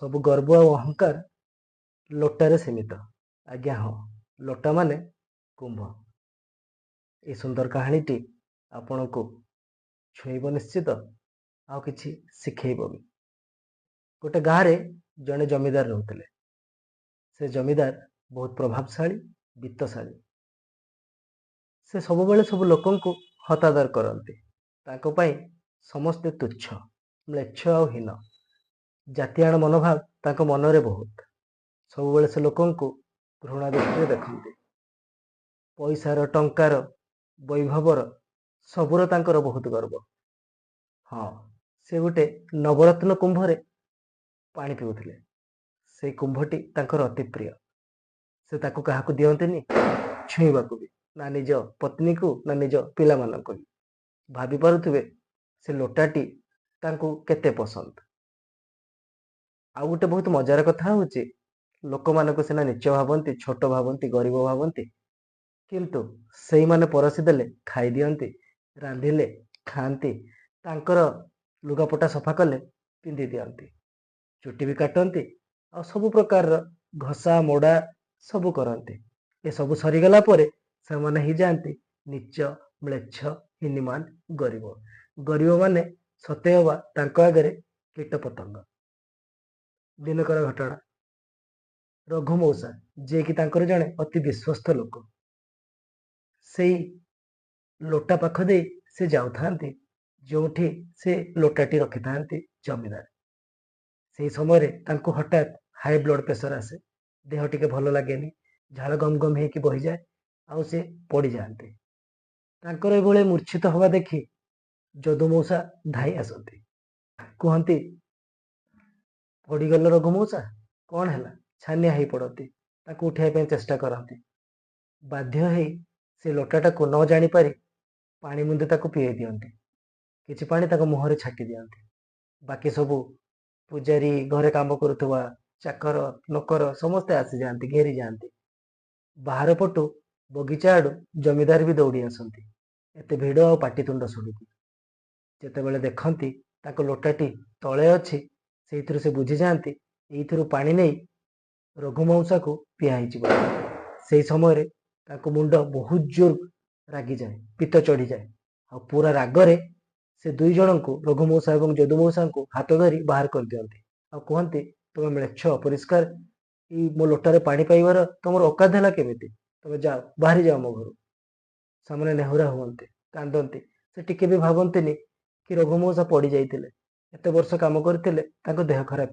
ସବୁ ଗର୍ବ ଆଉ ଅହଙ୍କାର ଲୋଟାରେ ସୀମିତ। ଆଜ୍ଞା ହଁ, ଲୋଟା ମାନେ କୁମ୍ଭ। ଏ ସୁନ୍ଦର କାହାଣୀଟି ଆପଣଙ୍କୁ ଛୁଇଁବ ନିଶ୍ଚିତ, ଆଉ କିଛି ଶିଖେଇବ ବି। ଗୋଟେ ଗାଁରେ ଜଣେ ଜମିଦାର ରହୁଥିଲେ। ସେ ଜମିଦାର ବହୁତ ପ୍ରଭାବଶାଳୀ, ବିତ୍ତଶାଳୀ। ସେ ସବୁବେଳେ ସବୁ ଲୋକଙ୍କୁ ହତାଦର କରନ୍ତି। ତାଙ୍କ ପାଇଁ ସମସ୍ତେ ତୁଚ୍ଛ, ମ୍ଲେଚ୍ଛ ଆଉ ହୀନ। ଜାତିଆଣ ମନୋଭାବ ତାଙ୍କ ମନରେ ବହୁତ। ସବୁବେଳେ ସେ ଲୋକଙ୍କୁ ଘୃଣା ଦୃଷ୍ଟିରେ ଦେଖନ୍ତି। ପଇସାର, ଟଙ୍କାର, ବୈଭବର ସବୁର ତାଙ୍କର ବହୁତ ଗର୍ବ। ହଁ, ସେ ଗୋଟେ ନବରତ୍ନ କୁମ୍ଭରେ ପାଣି ପିଉଥିଲେ। ସେଇ କୁମ୍ଭଟି ତାଙ୍କର ଅତି ପ୍ରିୟ। ସେ ତାକୁ କାହାକୁ ଦିଅନ୍ତିନି ଛୁଇଁବାକୁ ବି, ନା ନିଜ ପତ୍ନୀକୁ ନା ନିଜ ପିଲାମାନଙ୍କୁ ବି। ଭାବି ପାରୁଥିବେ ସେ ଲୋଟାଟି ତାଙ୍କୁ କେତେ ପସନ୍ଦ। ଆଉ ଗୋଟେ ବହୁତ ମଜାର କଥା ହେଉଛି, ଲୋକମାନଙ୍କୁ ସିନା ନୀଚ ଭାବନ୍ତି, ଛୋଟ ଭାବନ୍ତି, ଗରିବ ଭାବନ୍ତି, କିନ୍ତୁ ସେଇମାନେ ପରସି ଦେଲେ ଖାଇଦିଅନ୍ତି, ରାନ୍ଧିଲେ ଖାଆନ୍ତି, ତାଙ୍କର ଲୁଗାପଟା ସଫା କଲେ ପିନ୍ଧି ଦିଅନ୍ତି, ଚୁଟି ବି କାଟନ୍ତି, ଆଉ ସବୁ ପ୍ରକାରର ଘଷା ମୋଡ଼ା ସବୁ କରନ୍ତି। ଏସବୁ ସରିଗଲା ପରେ ସେମାନେ ହେଇଯାଆନ୍ତି ନୀଚ, ମ୍ଲେଚ୍ଛ, ହୀନିମାନ, ଗରିବ। ଗରିବମାନେ ସତେ ଅବା ତାଙ୍କ ଆଗରେ କୀଟ ପତଙ୍ଗ। ଦିନକର ଘଟଣା। ରଘୁ ମଉସା, ଯିଏକି ତାଙ୍କର ଜଣେ ଅତି ବିଶ୍ୱସ୍ତ ଲୋକ, ସେଇ ଲୋଟା ପାଖ ଦେଇ ସେ ଯାଉଥାନ୍ତି ଯେଉଁଠି ସେ ଲୋଟାଟି ରଖିଥାନ୍ତି ଜମିଦାର। ସେଇ ସମୟରେ ତାଙ୍କୁ ହଠାତ୍ ହାଇ ବ୍ଲଡ଼ ପ୍ରେସର ଆସେ। ଦେହ ଟିକେ ଭଲ ଲାଗେନି, ଝାଳ ଗମ ଗମ ହେଇକି ବହିଯାଏ, ଆଉ ସେ ପଡ଼ିଯାଆନ୍ତି। ତାଙ୍କର ଏଭଳି ମୂର୍ଚ୍ଛିତ ହବା ଦେଖି ଯଦୁ ମଉସା ଧାଇଁ ଆସନ୍ତି। କୁହନ୍ତି, ପଡ଼ିଗଲ ରଘୁ ମଉସା, କ'ଣ ହେଲା? ଛାନିଆ ହେଇ ପଡ଼ନ୍ତି। ତାକୁ ଉଠାଇବା ପାଇଁ ଚେଷ୍ଟା କରନ୍ତି। ବାଧ୍ୟ ହେଇ ସେ ଲୋଟାଟାକୁ ନ ଜାଣିପାରି ପାଣି ମୁନ୍ଦେ ତାକୁ ପିଆଇ ଦିଅନ୍ତି। କିଛି ପାଣି ତାଙ୍କ ମୁହଁରେ ଛାଟି ଦିଅନ୍ତି। ବାକି ସବୁ ପୂଜାରୀ, ଘରେ କାମ କରୁଥିବା ଚାକର, ନୋକର ସମସ୍ତେ ଆସିଯାଆନ୍ତି, ଘେରି ଯାଆନ୍ତି। ବାହାର ପଟୁ ବଗିଚା ଆଡ଼ୁ ଜମିଦାର ବି ଦୌଡ଼ି ଆସନ୍ତି, ଏତେ ଭିଡ଼ ଆଉ ପାଟିତୁଣ୍ଡ ଶୁଣିକି। ଯେତେବେଳେ ଦେଖନ୍ତି ତାଙ୍କ ଲୋଟାଟି ତଳେ ଅଛି, ସେଇଥିରୁ ସେ ବୁଝିଯାଆନ୍ତି ଏଇଥିରୁ ପାଣି ନେଇ ରଘୁ ମଉସାକୁ ପିଆ ହେଇଛି ବୋଲି। ସେଇ ସମୟରେ ତାଙ୍କ ମୁଣ୍ଡ ବହୁତ ଜୋର ରାଗିଯାଏ, ପିତ ଚଢ଼ିଯାଏ, ଆଉ ପୁରା ରାଗରେ ସେ ଦୁଇ ଜଣଙ୍କୁ, ରଘୁ ମଉସା ଏବଂ ଯଦୁ ମଉସାଙ୍କୁ ହାତ ଧରି ବାହାର କରିଦିଅନ୍ତି ଆଉ କୁହନ୍ତି, ତୁମେ ମ୍ଲେଚ୍ଛ, ଅପରିଷ୍କାର, ଏଇ ମୋ ଲୋଟାରେ ପାଣି ପାଇବାର ତମର ଅକାତ ହେଲା କେମିତି? ତମେ ଯାଅ, ବାହାରି ଯାଅ ମୋ ଘରୁ। ସେମାନେ ନେହୁରା ହୁଅନ୍ତି, କାନ୍ଦନ୍ତି। ସେ ଟିକେ ବି ଭାବନ୍ତିନି କି ରଘୁ ମଉସା ପଡ଼ି ଯାଇଥିଲେ, ଏତେ ବର୍ଷ କାମ କରିଥିଲେ, ତାଙ୍କ ଦେହ ଖରାପ